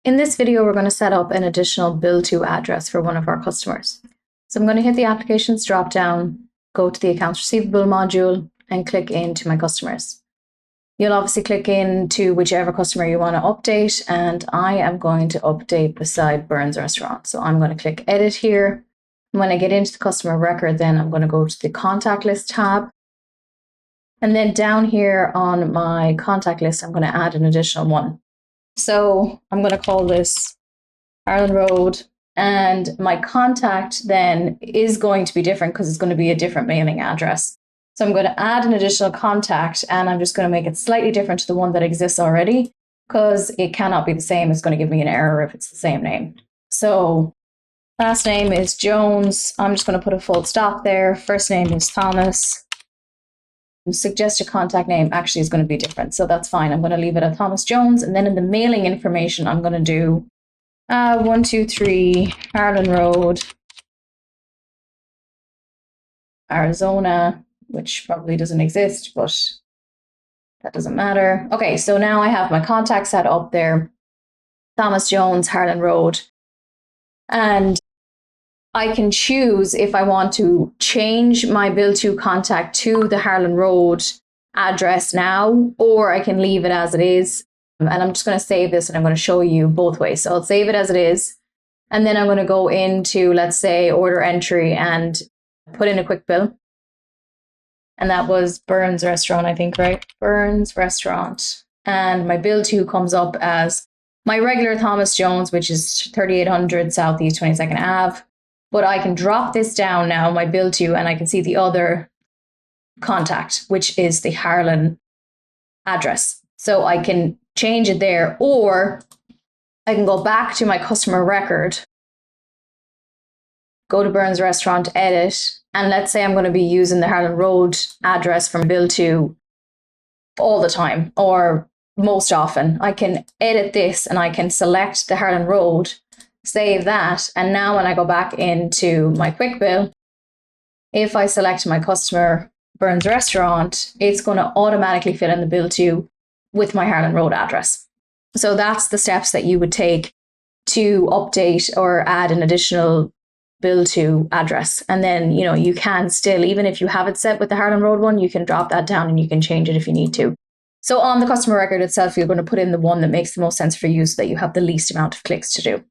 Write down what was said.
In this video, we're going to set up an additional bill to address for one of our customers. So I'm going to hit the applications drop down, go to the accounts receivable module and click into my customers. You'll obviously click into whichever customer you want to update, and I am going to update beside Burns Restaurant. So I'm going to click edit here. When I get into the customer record, then I'm going to go to the contact list tab. And then down here on my contact list, I'm going to add an additional one. So I'm going to call this Harlan Road, and my contact then is going to be different because it's going to be a different mailing address. So I'm going to add an additional contact, and I'm just going to make it slightly different to the one that exists already because it cannot be the same. It's going to give me an error if it's the same name. So last name is Jones. I'm just going to put a full stop there. First name is Thomas. Suggested contact name actually is going to be different, so that's fine. I'm going to leave it at Thomas Jones, and then in the mailing information, I'm going to do 123 Harlan Road, Arizona, which probably doesn't exist, but that doesn't matter. Okay, so now I have my contact set up there, Thomas Jones, Harlan Road, and I can choose if I want to change my bill to contact to the Harlan Road address now, or I can leave it as it is. And I'm just going to save this and I'm going to show you both ways. So I'll save it as it is. And then I'm going to go into, let's say, order entry and put in a quick bill. And that was Burns Restaurant, I think, right? Burns Restaurant. And my bill to comes up as my regular Thomas Jones, which is 3800 Southeast 22nd Ave. But I can drop this down now, my bill to, and I can see the other contact, which is the Harlan address. So I can change it there, or I can go back to my customer record, go to Burns Restaurant, edit, and let's say I'm going to be using the Harlan Road address from bill to all the time, or most often. I can edit this and I can select the Harlan Road, save that, and now when I go back into my quick bill, if I select my customer Burns Restaurant, it's going to automatically fill in the bill to with my Harlan Road address. So that's the steps that you would take to update or add an additional bill to address. And then, you can still, even if you have it set with the Harlan Road one, you can drop that down and you can change it if you need to. So on the customer record itself, you're going to put in the one that makes the most sense for you so that you have the least amount of clicks to do.